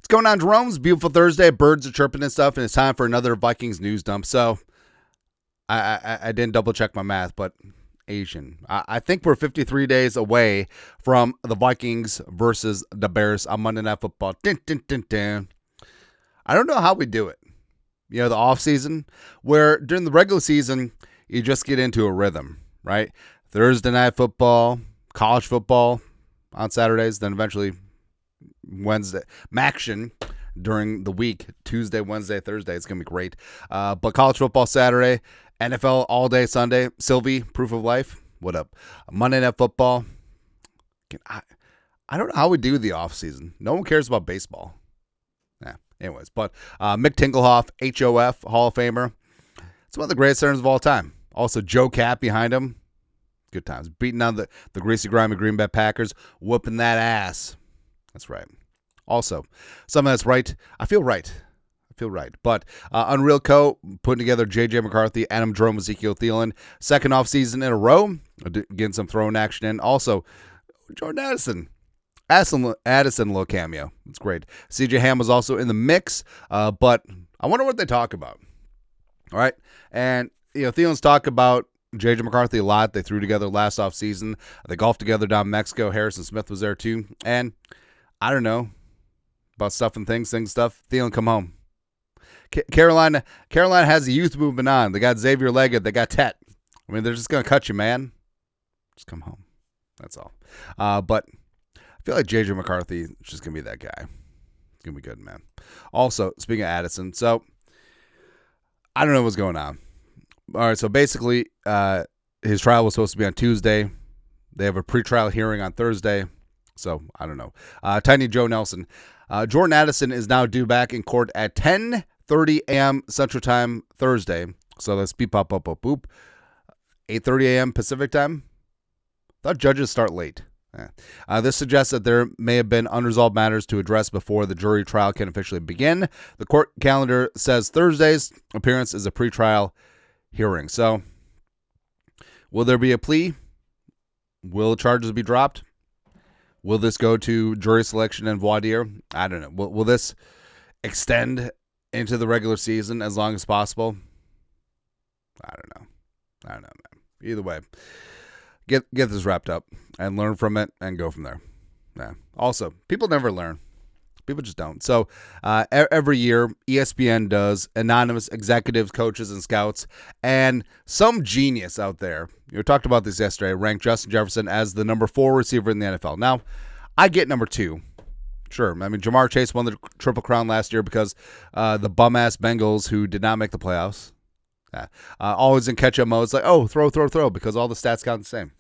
going on, Jerome's beautiful Thursday. Birds are chirping and stuff, and it's time for another Vikings news dump. So I didn't double check my math, but Asian. I think we're 53 days away from the Vikings versus the Bears on Monday Night Football. Dun, dun, dun, dun. I don't know how we do it. You know, the off season, where during the regular season, you just get into a rhythm, right? Thursday night football, college football on Saturdays, then eventually Wednesday, Maction during the week, Tuesday, Wednesday, Thursday. It's going to be great. But college football Saturday, NFL all day Sunday. Sylvie, proof of life. What up? Monday Night Football. I don't know how we do the off season. No one cares about baseball. Yeah. Anyways, but Mick Tingelhoff, HOF, Hall of Famer. It's one of the greatest centers of all time. Also, Joe Cap behind him. Good times. Beating on the greasy, grimy Green Bay Packers. Whooping that ass. That's right. Also, something that's right. I feel right. But Unreal Co. putting together J.J. McCarthy, Adam Jerome, Ezekiel Thielen. Second off season in a row. Getting some throwing action in. Also, Jordan Addison little cameo. It's great. C.J. Ham was also in the mix. But I wonder what they talk about. All right. And, you know, Thielen's talk about J.J. McCarthy a lot. They threw together last off season. They golfed together down in Mexico. Harrison Smith was there too. And I don't know about stuff and things stuff. Thielen, come home. Carolina has the youth movement on. They got Xavier Leggett. They got Tet. I mean, they're just going to cut you, man. Just come home. That's all. But I feel like J.J. McCarthy is just going to be that guy. It's going to be good, man. Also, speaking of Addison, so I don't know what's going on. All right, so basically, his trial was supposed to be on Tuesday. They have a pretrial hearing on Thursday. So, I don't know. Tiny Joe Nelson. Jordan Addison is now due back in court at 10:30 a.m. Central Time Thursday. So, let's beep, pop, up, boop, boop. 8:30 a.m. Pacific Time. Thought judges start late. This suggests that there may have been unresolved matters to address before the jury trial can officially begin. The court calendar says Thursday's appearance is a pretrial hearing. So, will there be a plea? Will charges be dropped? Will this go to jury selection and voir dire? I don't know. Will this extend into the regular season as long as possible? I don't know, man. Either way, get this wrapped up and learn from it and go from there. Yeah. Also, people never learn. People just don't. So every year, ESPN does anonymous executives, coaches, and scouts, and some genius out there, we talked about this yesterday, ranked Justin Jefferson as the number 4 receiver in the NFL. Now, I get number 2. Sure. I mean, Jamar Chase won the Triple Crown last year because the bum-ass Bengals who did not make the playoffs, always in catch-up mode, it's like, oh, throw, because all the stats count the same.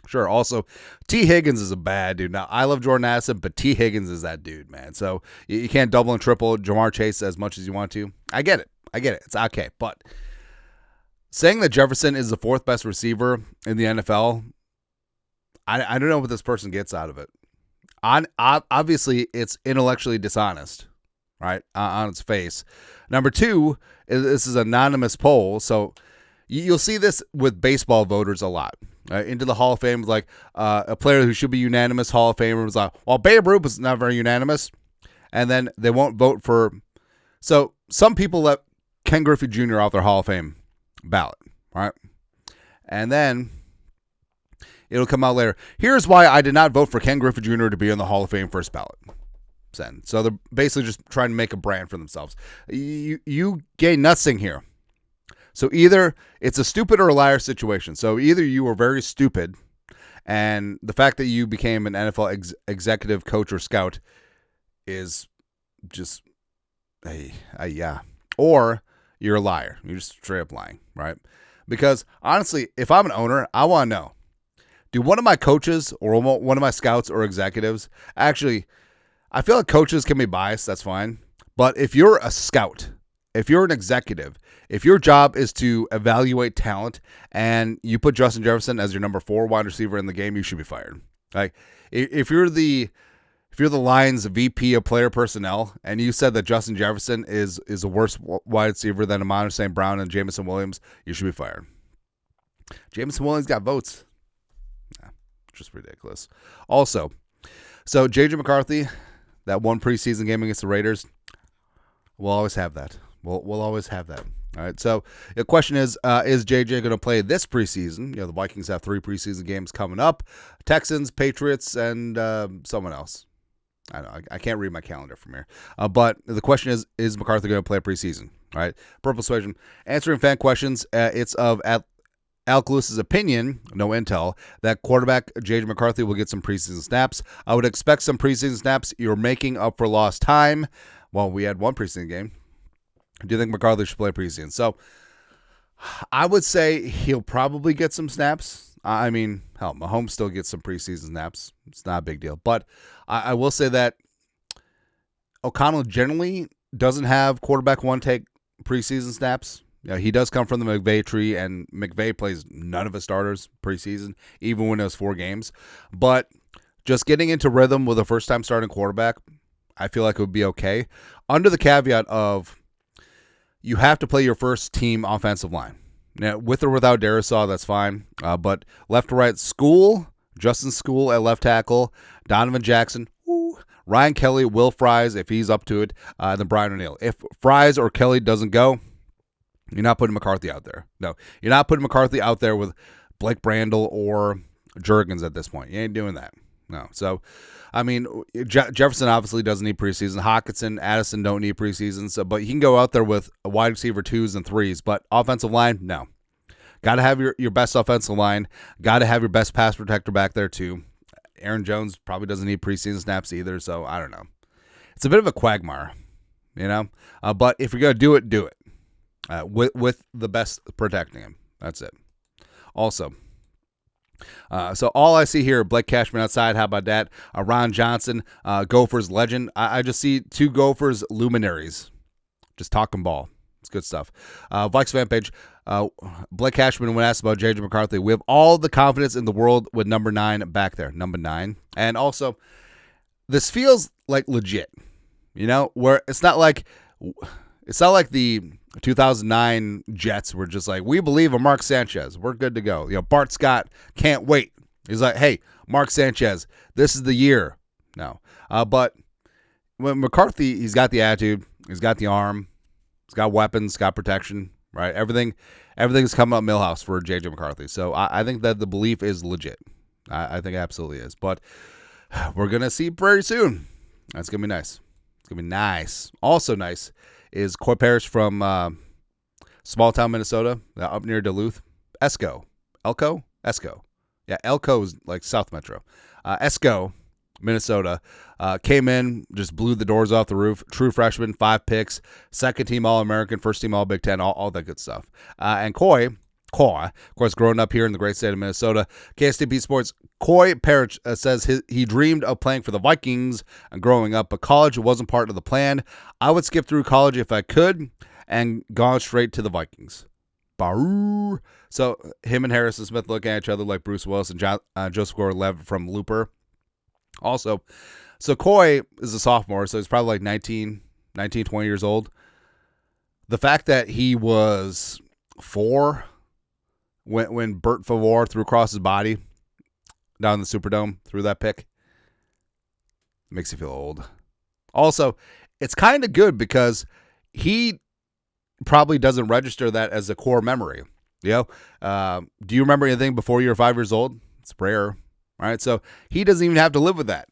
Sure. Also, T. Higgins is a bad dude. Now, I love Jordan Addison, but T. Higgins is that dude, man. So you can't double and triple Jamar Chase as much as you want to. I get it. It's okay. But saying that Jefferson is the 4th best receiver in the NFL, I don't know what this person gets out of it. Obviously, it's intellectually dishonest, right, on its face. Number 2, this is an anonymous poll. So you'll see this with baseball voters a lot. Into the Hall of Fame, like a player who should be unanimous Hall of Famer was like, well, Babe Ruth was not very unanimous, and then they won't vote for. So some people let Ken Griffey Jr. off their Hall of Fame ballot, right? And then it'll come out later. Here's why I did not vote for Ken Griffey Jr. to be on the Hall of Fame first ballot. So they're basically just trying to make a brand for themselves. You gain nothing here. So either it's a stupid or a liar situation. So either you were very stupid, and the fact that you became an NFL executive coach or scout is just, yeah. Or you're a liar. You're just straight up lying, right? Because honestly, if I'm an owner, I want to know, do one of my coaches or one of my scouts or executives, actually, I feel like coaches can be biased. That's fine. But if you're a scout, if you're an executive, if your job is to evaluate talent and you put Justin Jefferson as your number 4 wide receiver in the game, you should be fired. Like if you're the Lions VP of player personnel and you said that Justin Jefferson is a worse wide receiver than Amon St. Brown and Jameson Williams, you should be fired. Jameson Williams got votes. Just ridiculous. Also, so J.J. McCarthy, that one preseason game against the Raiders. We'll always have that. We'll always have that. All right. So the question is JJ going to play this preseason? The Vikings have 3 preseason games coming up: Texans, Patriots, and someone else. I don't know. I can't read my calendar from here. But the question is McCarthy going to play a preseason? All right. Purple Persuasion. Answering fan questions. It's of Alec Lewis's opinion, no intel, that quarterback JJ McCarthy will get some preseason snaps. I would expect some preseason snaps. You're making up for lost time. Well, we had one preseason game. Do you think McCarthy should play preseason? So I would say he'll probably get some snaps. I mean, hell, Mahomes still gets some preseason snaps. It's not a big deal. But I will say that O'Connell generally doesn't have quarterback one take preseason snaps. He does come from the McVay tree, and McVay plays none of his starters preseason, even when it was 4 games. But just getting into rhythm with a first-time starting quarterback, I feel like it would be okay. Under the caveat of you have to play your first team offensive line. Now, with or without Darisaw, that's fine. But left to right, Justin School at left tackle, Donovan Jackson, Ryan Kelly, Will Fries, if he's up to it, and then Brian O'Neill. If Fries or Kelly doesn't go, you're not putting McCarthy out there. No, you're not putting McCarthy out there with Blake Randall or Jurgens at this point. You ain't doing that. No. So, I mean, Jefferson obviously doesn't need preseason. Hockenson, Addison don't need preseason. So, but he can go out there with a wide receiver 2s and 3s. But offensive line, no. Got to have your best offensive line. Got to have your best pass protector back there too. Aaron Jones probably doesn't need preseason snaps either. So, I don't know. It's a bit of a quagmire, But if you're going to do it, do it. With the best protecting him. That's it. Also, so all I see here, Blake Cashman outside. How about that? Ron Johnson, Gophers legend. I just see 2 Gophers luminaries just talking ball. It's good stuff. Vikes fan page. Blake Cashman, when asked about JJ McCarthy, we have all the confidence in the world with number 9 back there. Number 9. And also, this feels like legit. Where it's not like the 2009 Jets were just like, we believe in Mark Sanchez. We're good to go. Bart Scott can't wait. He's like, hey, Mark Sanchez, this is the year. No. But when McCarthy, he's got the attitude. He's got the arm. He's got weapons, got protection, right? Everything's come up Millhouse for JJ McCarthy. So I think that the belief is legit. I think it absolutely is. But we're going to see very soon. That's going to be nice. It's going to be nice. Also nice is Coy Parrish from small town Minnesota, up near Duluth. Elko. Yeah, Elko is like South Metro. Esco, Minnesota, came in, just blew the doors off the roof. True freshman, 5 picks, second team All-American, first team All-Big Ten, all that good stuff. And Coy, of course, growing up here in the great state of Minnesota, KSTP Sports, Coy Parrish says he dreamed of playing for the Vikings growing up, but college wasn't part of the plan. I would skip through college if I could and gone straight to the Vikings. Baroo. So him and Harrison Smith looking at each other like Bruce Willis and Joseph Gordon-Levitt from Looper. Also, so Coy is a sophomore, so he's probably like 19, 20 years old. The fact that he was 4 when Bert Favre threw across his body down in the Superdome, threw that pick, makes you feel old. Also, it's kind of good because he probably doesn't register that as a core memory. Do you remember anything before you were 5 years old? It's rare. All right, so he doesn't even have to live with that.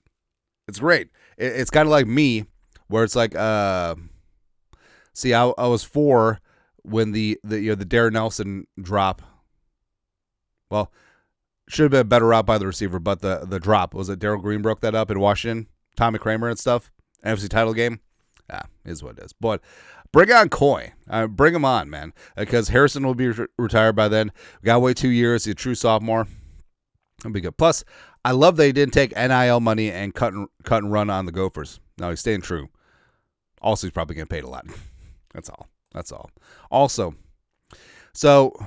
It's great. It's kind of like me, where it's like, see, I was 4 when the Darren Nelson drop. Well, should have been a better route by the receiver, but the drop, was it Darryl Green broke that up in Washington? Tommy Kramer and stuff? NFC title game? Yeah, is what it is. But bring on Coy. Bring him on, man, because Harrison will be retired by then. We got to wait 2 years. He's a true sophomore. That'll be good. Plus, I love that he didn't take NIL money and cut and run on the Gophers. No, he's staying true. Also, he's probably getting paid a lot. That's all. Also, so I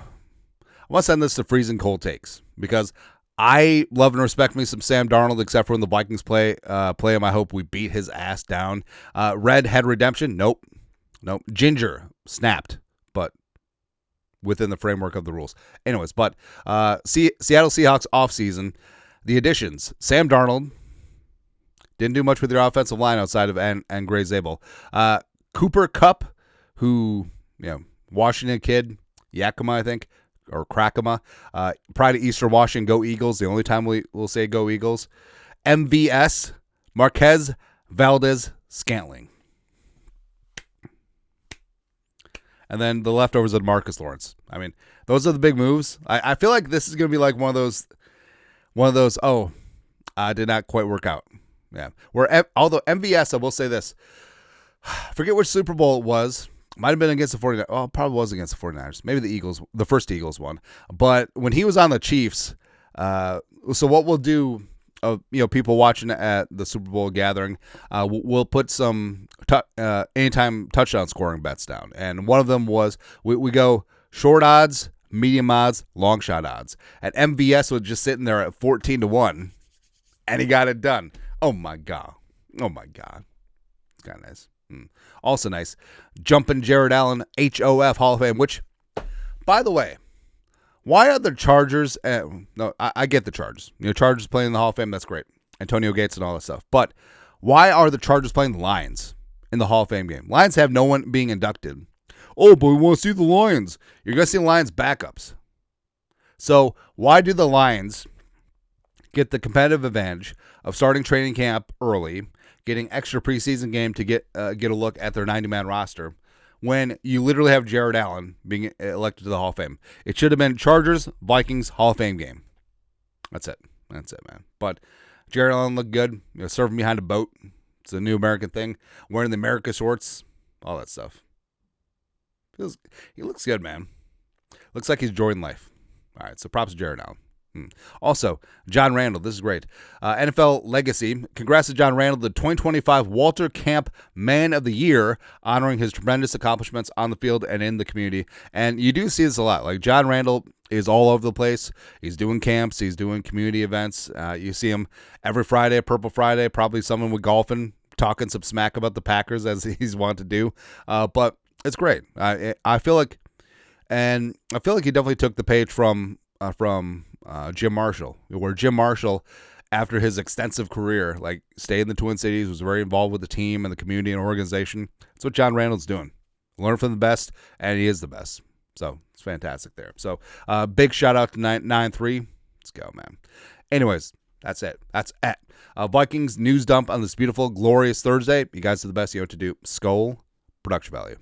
want to send this to Freezing Cold Takes because I love and respect me some Sam Darnold, except for when the Vikings play him. I hope we beat his ass down. Red had redemption. Nope. Ginger snapped, but within the framework of the rules. Anyways, but Seattle Seahawks offseason, the additions: Sam Darnold, Didn't do much with your offensive line outside of and Gray Zabel. Cooper Kupp, who, Washington kid, Yakima, I think, or Krakama. Pride of Eastern Washington, go Eagles. The only time we'll say go Eagles. MVS, Marquez Valdez Scantling. And then the leftovers of Marcus Lawrence. I mean, those are the big moves. I feel like this is going to be like one of those, did not quite work out. Yeah. Although MVS, I will say this. I forget which Super Bowl it was. Might have been against the 49ers. Oh, probably was against the 49ers. Maybe the Eagles, the first Eagles one. But when he was on the Chiefs, so what we'll do, people watching at the Super Bowl gathering, we'll put some anytime touchdown scoring bets down. And one of them was we go short odds, medium odds, long shot odds. And MVS was just sitting there at 14-1, and he got it done. Oh my God. It's kind of nice. Also nice. Jumping Jared Allen HOF Hall of Fame, which, by the way, why are the Chargers? No, I get the Chargers. Chargers playing in the Hall of Fame, that's great. Antonio Gates and all that stuff. But why are the Chargers playing the Lions in the Hall of Fame game? Lions have no one being inducted. Oh, but we want to see the Lions. You're going to see the Lions backups. So why do the Lions get the competitive advantage of starting training camp early, getting extra preseason game to get a look at their 90-man roster, when you literally have Jared Allen being elected to the Hall of Fame? It should have been Chargers, Vikings, Hall of Fame game. That's it, man. But Jared Allen looked good. Surfing behind a boat. It's a new American thing. Wearing the America shorts, all that stuff. He looks good, man. Looks like he's enjoying life. All right, so props to Jared Allen. Also, John Randall, this is great. NFL Legacy. Congrats to John Randall, the 2025 Walter Camp Man of the Year, honoring his tremendous accomplishments on the field and in the community. And you do see this a lot. Like, John Randall is all over the place. He's doing camps. He's doing community events. You see him every Friday, Purple Friday, probably someone with golfing, talking some smack about the Packers as he's wanted to do. But it's great. I feel like he definitely took the page from Jim Marshall, where Jim Marshall, after his extensive career, stayed in the Twin Cities, was very involved with the team and the community and organization. That's what John Randall's doing. Learn from the best, and he is the best. So it's fantastic there. So big shout out to 9-3. Let's go, man. Anyways, that's it. That's it. Vikings news dump on this beautiful, glorious Thursday. You guys are the best. You know what to do. Skol, production value.